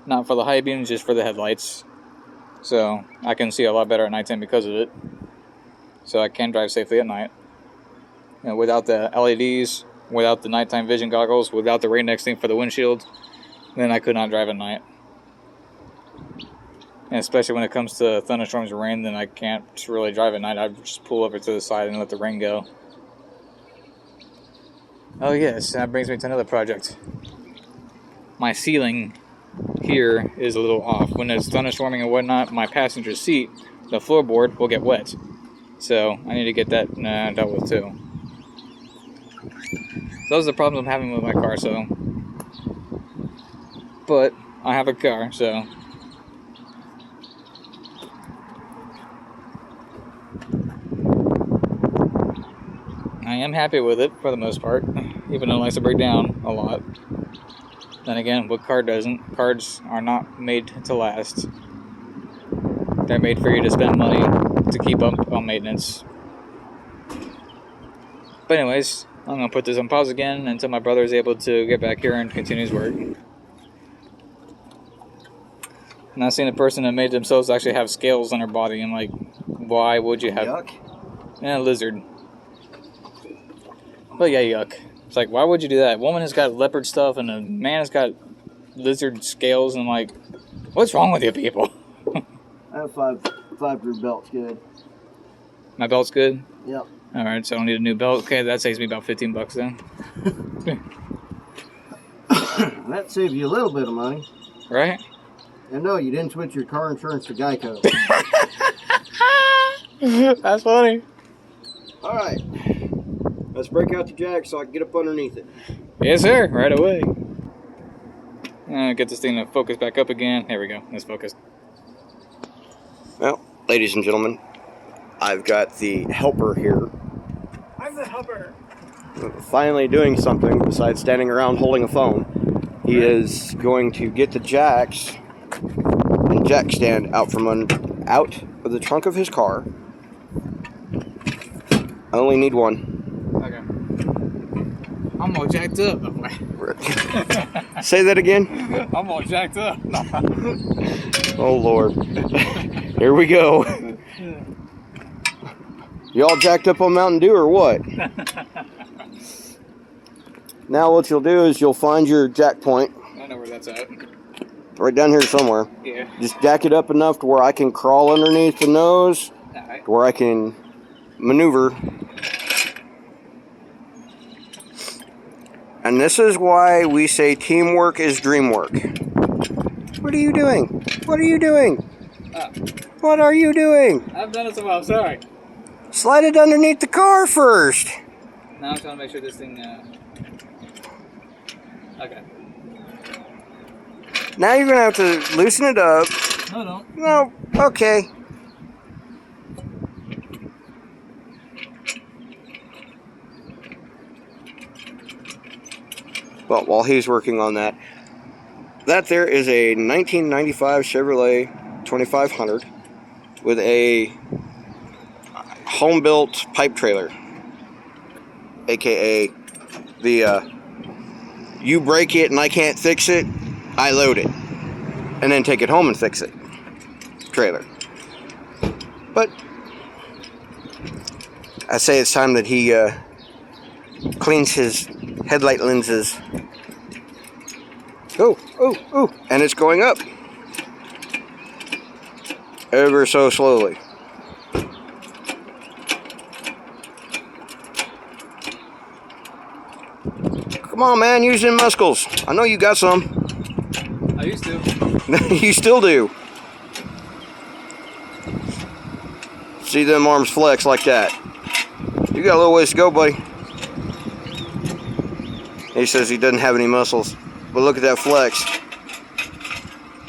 Not for the high beams, just for the headlights. So I can see a lot better at nighttime because of it. So I can drive safely at night. And without the LEDs, without the nighttime vision goggles, without the rain next thing for the windshield, then I could not drive at night. And especially when it comes to thunderstorms or rain, then I can't really drive at night. I just pull over to the side and let the rain go. Oh yes, that brings me to another project. My ceiling here is a little off. When it's thunderstorming and whatnot, my passenger seat, the floorboard, will get wet. So I need to get that dealt with too. So those are the problems I'm having with my car. So, but I have a car, so. I am happy with it for the most part, even though it likes to break down a lot. Then again, what car doesn't? Cars are not made to last. They're made for you to spend money to keep up on maintenance. But anyways, I'm going to put this on pause again until my brother is able to get back here and continue his work. And I've seen a person that made themselves actually have scales on their body. I'm like, why would you have... Yuck. Yeah, lizard. But yeah, yuck. It's like, why would you do that? A woman has got leopard stuff and a man has got lizard scales, and I'm like, what's wrong with you people? I have five through belt's good. My belt's good? Yep. Alright, so I don't need a new belt. Okay, that saves me about $15 then. That saves you a little bit of money. Right? And no, you didn't switch your car insurance to Geico. That's funny. Alright. Let's break out the jack so I can get up underneath it. Yes, sir. Right away. Get this thing to focus back up again. There we go. Let's focus. Well, ladies and gentlemen, I've got the helper here. I'm the helper. Finally doing something besides standing around holding a phone. He is going to get the jacks and jack stand out of the trunk of his car. I only need one. Okay. I'm all jacked up. Say that again? I'm all jacked up. Oh, Lord. Here we go. You all jacked up on Mountain Dew or what? Now what you'll do is you'll find your jack point. I know where that's at. Right down here somewhere. Yeah. Just jack it up enough to where I can crawl underneath the nose. Alright. To where I can maneuver. And this is why we say teamwork is dream work. What are you doing? What are you doing? What are you doing? I've done it so well, I'm sorry. Slide it underneath the car first. Now I'm trying to make sure this thing... Okay. Now you're going to have to loosen it up. No, no. No, okay. Well, while he's working on that, that there is a 1995 Chevrolet 2500 with a home-built pipe trailer, aka the you break it and I can't fix it, I load it and then take it home and fix it trailer. But I say it's time that he cleans his headlight lenses. Oh, and it's going up ever so slowly. Come on, man, use them muscles. I know you got some. I used to. You still do. See them arms flex like that. You got a little ways to go, buddy. He says he doesn't have any muscles. But look at that flex.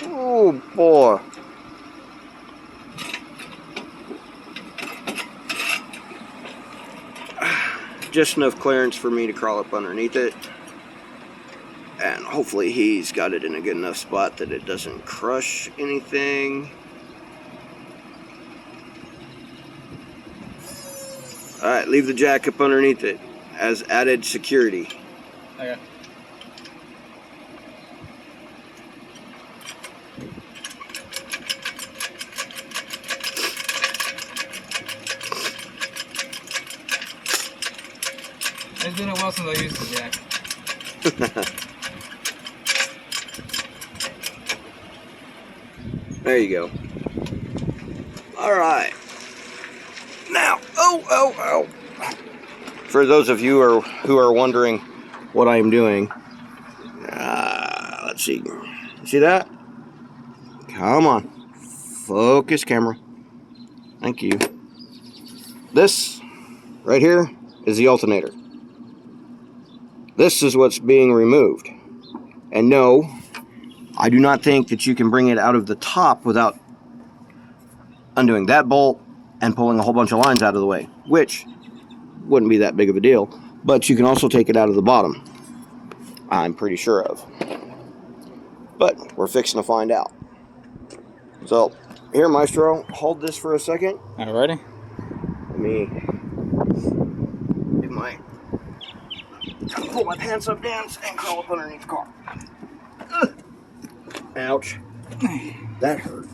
Oh, boy. Just enough clearance for me to crawl up underneath it. And hopefully he's got it in a good enough spot that it doesn't crush anything. Alright, leave the jack up underneath it as added security. Okay. It's been a while since I used the jack. There you go. Alright. Now, oh. For those of you who are wondering what I am doing, let's see. See that? Come on. Focus, camera. Thank you. This right here is the alternator. This is what's being removed. And no, I do not think that you can bring it out of the top without undoing that bolt and pulling a whole bunch of lines out of the way, which wouldn't be that big of a deal. But you can also take it out of the bottom, I'm pretty sure of. But we're fixing to find out. So, here, Maestro, hold this for a second. Alrighty. Let me pull my pants up, dance, and crawl up underneath the car. Ouch. That hurt.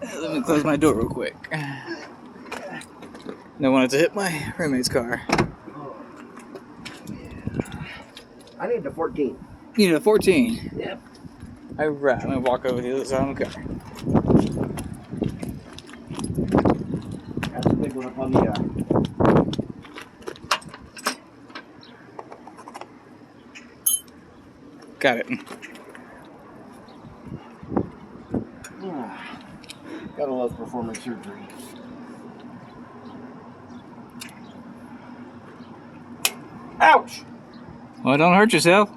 Let me close my door real quick. Don't want it to hit my roommate's car. I need the 14. You need a 14. Yep. Alright, I'm gonna walk over to the other side of the car. That's a big one up on the Got it. Gotta love performing surgery. Ouch! Well, don't hurt yourself.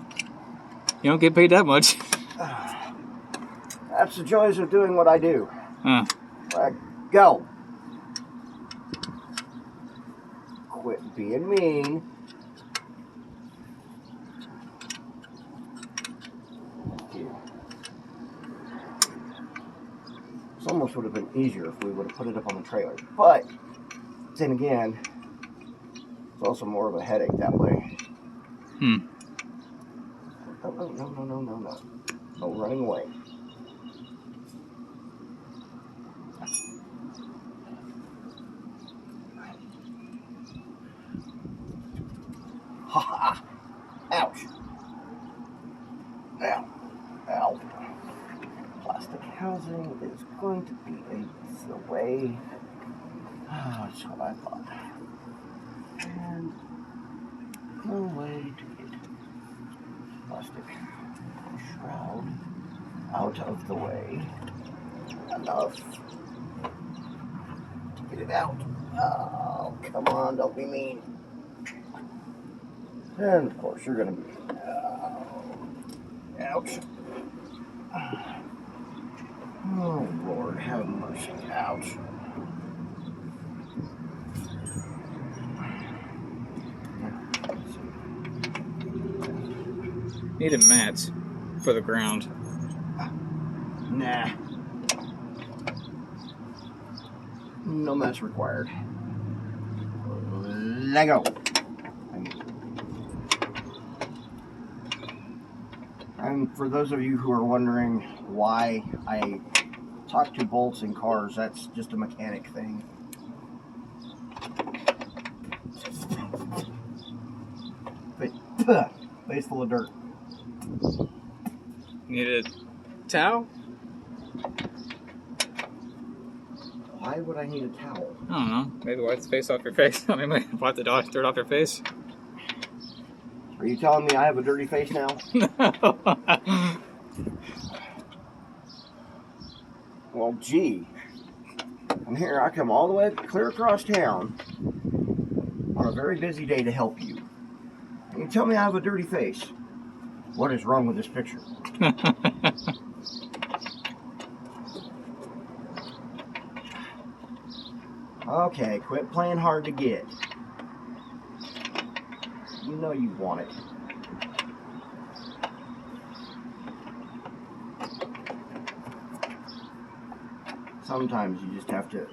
You don't get paid that much. That's the joys of doing what I do. Huh. Go. Quit being mean. This almost would have been easier if we would have put it up on the trailer. But, then again, it's also more of a headache that way. No. No running away. Ha ha! Ouch! Ow! Ow! Plastic housing is going to be in the way. That's what I thought. And no way to get plastic shroud out of the way. Enough to get it out. Oh, come on, don't be mean. And of course, you're gonna be. Ouch. Oh, Lord, have mercy. Ouch. Needed mats for the ground. Nah. No mats required. Lego. And for those of you who are wondering why I talk to bolts in cars, that's just a mechanic thing. Face full of dirt. Need a towel? Why would I need a towel? I don't know. Maybe wipe the face off your face. I mean, wipe the dirt off your face. Are you telling me I have a dirty face now? No. Well, gee. And here I come all the way clear across town on a very busy day to help you. And you tell me I have a dirty face. What is wrong with this picture? Okay, quit playing hard to get. You know you want it. Sometimes you just have to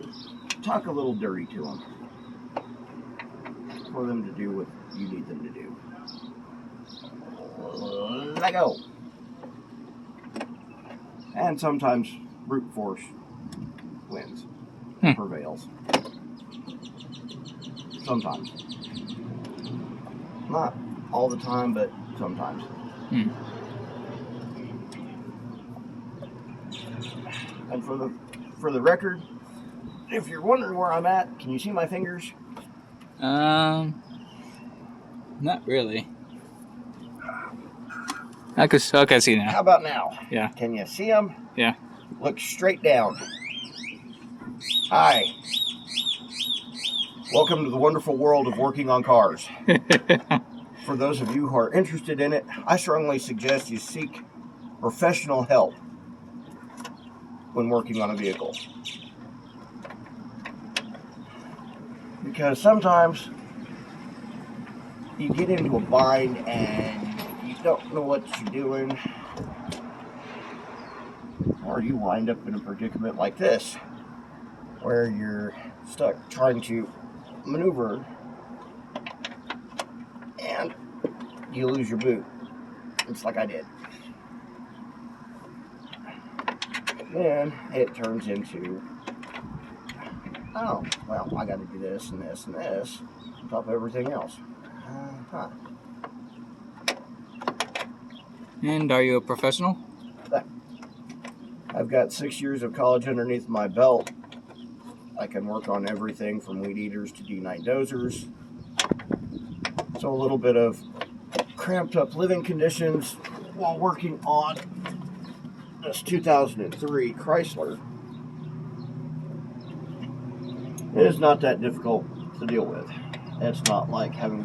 talk a little dirty to them for them to do what you need them to do. Let go. And sometimes brute force wins, prevails. Sometimes. Not all the time, but sometimes. And for the record, if you're wondering where I'm at, can you see my fingers? Not really. I see now. How about now? Yeah. Can you see them? Yeah. Look straight down. Hi. Welcome to the wonderful world of working on cars. For those of you who are interested in it, I strongly suggest you seek professional help when working on a vehicle. Because sometimes you get into a bind and you don't know what you're doing, or you wind up in a predicament like this, where you're stuck trying to maneuver and you lose your boot. It's like I did. Then it turns into, oh, well, I got to do this and this and this on top of everything else. And are you a professional? I've got 6 years of college underneath my belt. I can work on everything from weed eaters to D9 dozers. So a little bit of cramped up living conditions while working on this 2003 Chrysler is not that difficult to deal with. It's not like having